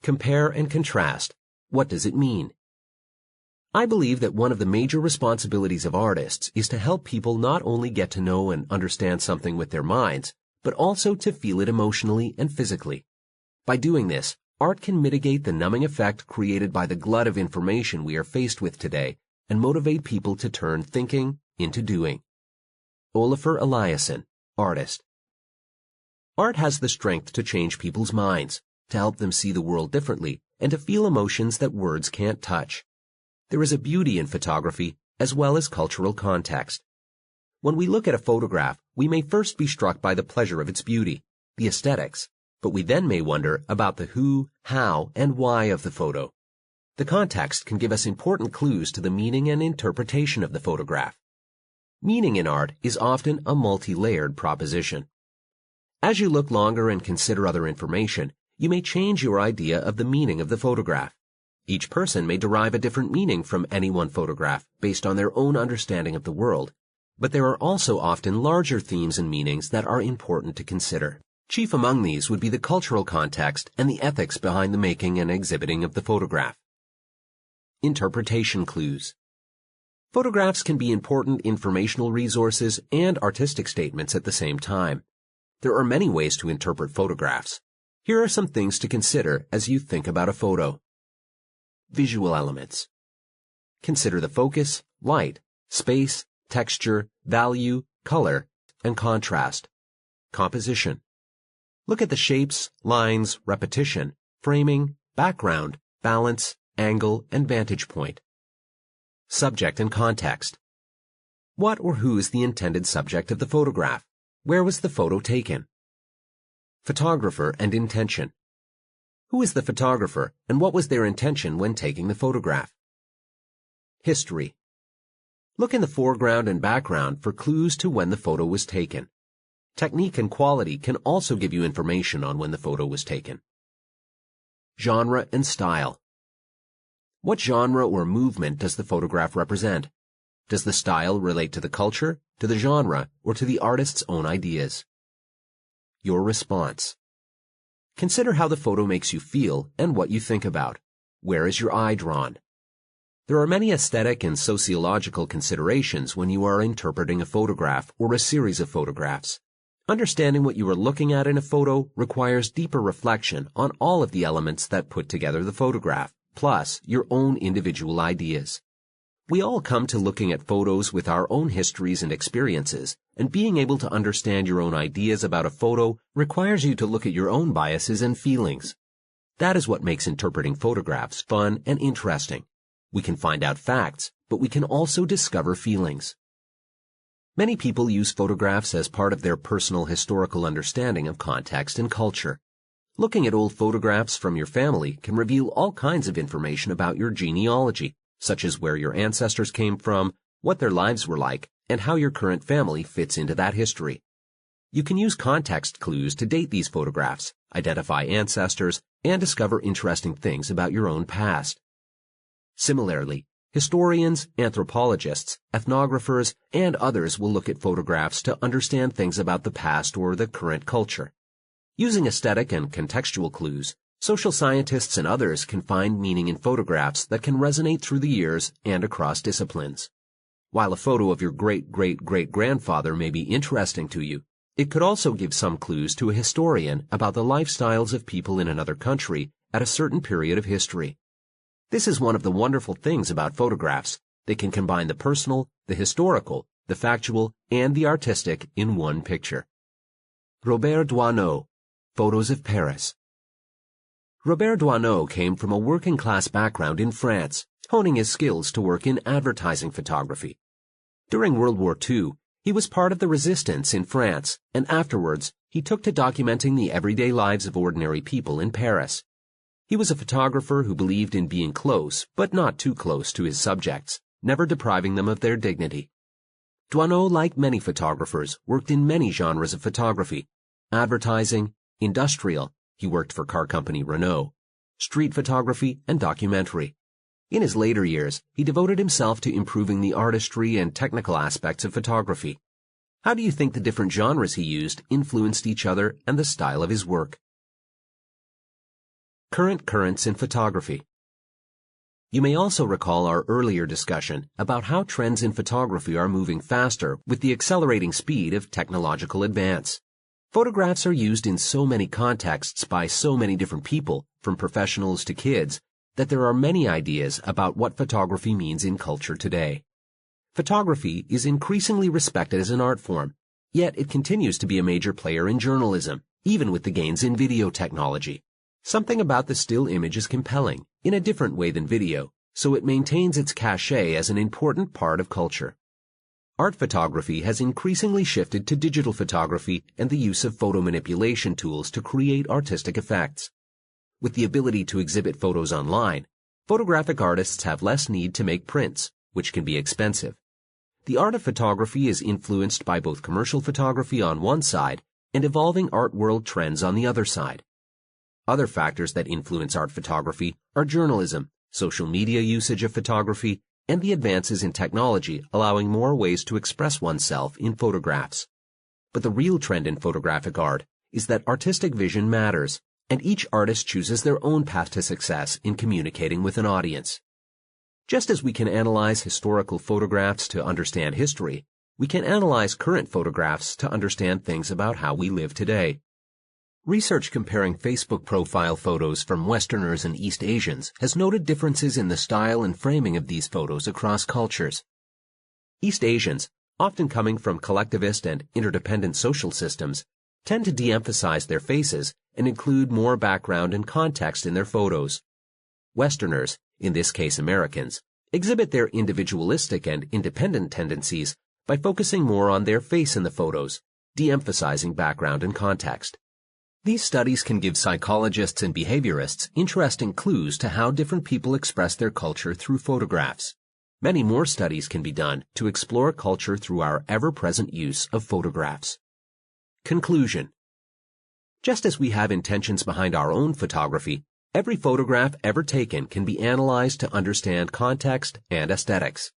Compare and contrast. What does it mean? I believe that one of the major responsibilities of artists is to help people not only get to know and understand something with their minds, but also to feel it emotionally and physically. By doing this, art can mitigate the numbing effect created by the glut of information we are faced with today and motivate people to turn thinking into doing. Olafur Eliasson, artist. Art has the strength to change people's minds, to help them see the world differently, and to feel emotions that words can't touch. There is a beauty in photography as well as cultural context. When we look at a photograph, we may first be struck by the pleasure of its beauty, the aesthetics, but we then may wonder about the who, how, and why of the photo. The context can give us important clues to the meaning and interpretation of the photograph. Meaning in art is often a multi-layered proposition. As you look longer and consider other information, you may change your idea of the meaning of the photograph. Each person may derive a different meaning from any one photograph based on their own understanding of the world, but there are also often larger themes and meanings that are important to consider. Chief among these would be the cultural context and the ethics behind the making and exhibiting of the photograph. Interpretation clues. Photographs can be important informational resources and artistic statements at the same time. There are many ways to interpret photographs. Here are some things to consider as you think about a photo. Visual elements. Consider the focus, light, space, texture, value, color, and contrast. Composition. Look at the shapes, lines, repetition, framing, background, balance, angle, and vantage point. Subject and context. What or who is the intended subject of the photograph? Where was the photo taken? Photographer and intention. Who is the photographer and what was their intention when taking the photograph? History. Look in the foreground and background for clues to when the photo was taken. Technique and quality can also give you information on when the photo was taken. Genre and style. What genre or movement does the photograph represent? Does the style relate to the culture, to the genre, or to the artist's own ideas? Your response. Consider how the photo makes you feel and what you think about. Where is your eye drawn? There are many aesthetic and sociological considerations when you are interpreting a photograph or a series of photographs. Understanding what you are looking at in a photo requires deeper reflection on all of the elements that put together the photograph, plus your own individual ideas. We all come to looking at photos with our own histories and experiences, and being able to understand your own ideas about a photo requires you to look at your own biases and feelings. That is what makes interpreting photographs fun and interesting. We can find out facts, but we can also discover feelings. Many people use photographs as part of their personal historical understanding of context and culture. Looking at old photographs from your family can reveal all kinds of information about your genealogy, such as where your ancestors came from, what their lives were like, and how your current family fits into that history. You can use context clues to date these photographs, identify ancestors, and discover interesting things about your own past. Similarly, historians, anthropologists, ethnographers, and others will look at photographs to understand things about the past or the current culture. Using aesthetic and contextual clues, social scientists and others can find meaning in photographs that can resonate through the years and across disciplines. While a photo of your great-great-great-grandfather may be interesting to you, it could also give some clues to a historian about the lifestyles of people in another country at a certain period of history. This is one of the wonderful things about photographs. They can combine the personal, the historical, the factual, and the artistic in one picture. Robert Doisneau, Photos of Paris. Robert Doisneau came from a working-class background in France, honing his skills to work in advertising photography. During World War II, he was part of the resistance in France, and afterwards, he took to documenting the everyday lives of ordinary people in Paris. He was a photographer who believed in being close, but not too close to his subjects, never depriving them of their dignity. Doisneau, like many photographers, worked in many genres of photography: advertising, industrial, he worked for car company Renault, street photography, and documentary. In his later years, he devoted himself to improving the artistry and technical aspects of photography. How do you think the different genres he used influenced each other and the style of his work? Current currents in photography. You may also recall our earlier discussion about how trends in photography are moving faster with the accelerating speed of technological advance. Photographs are used in so many contexts by so many different people, from professionals to kids, that there are many ideas about what photography means in culture today. Photography is increasingly respected as an art form, yet it continues to be a major player in journalism, even with the gains in video technology. Something about the still image is compelling, in a different way than video, so it maintains its cachet as an important part of culture. Art photography has increasingly shifted to digital photography and the use of photo manipulation tools to create artistic effects. With the ability to exhibit photos online, photographic artists have less need to make prints, which can be expensive. The art of photography is influenced by both commercial photography on one side and evolving art world trends on the other side. Other factors that influence art photography are journalism, social media usage of photography, and the advances in technology allowing more ways to express oneself in photographs. But the real trend in photographic art is that artistic vision matters, and each artist chooses their own path to success in communicating with an audience. Just as we can analyze historical photographs to understand history, we can analyze current photographs to understand things about how we live today. Research comparing Facebook profile photos from Westerners and East Asians has noted differences in the style and framing of these photos across cultures. East Asians, often coming from collectivist and interdependent social systems, tend to de-emphasize their faces and include more background and context in their photos. Westerners, in this case Americans, exhibit their individualistic and independent tendencies by focusing more on their face in the photos, de-emphasizing background and context. These studies can give psychologists and behaviorists interesting clues to how different people express their culture through photographs. Many more studies can be done to explore culture through our ever-present use of photographs. Conclusion. Just as we have intentions behind our own photography, every photograph ever taken can be analyzed to understand context and aesthetics.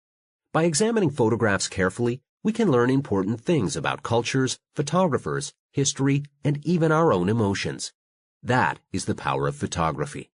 By examining photographs carefully, we can learn important things about cultures, photographers, history, and even our own emotions. That is the power of photography.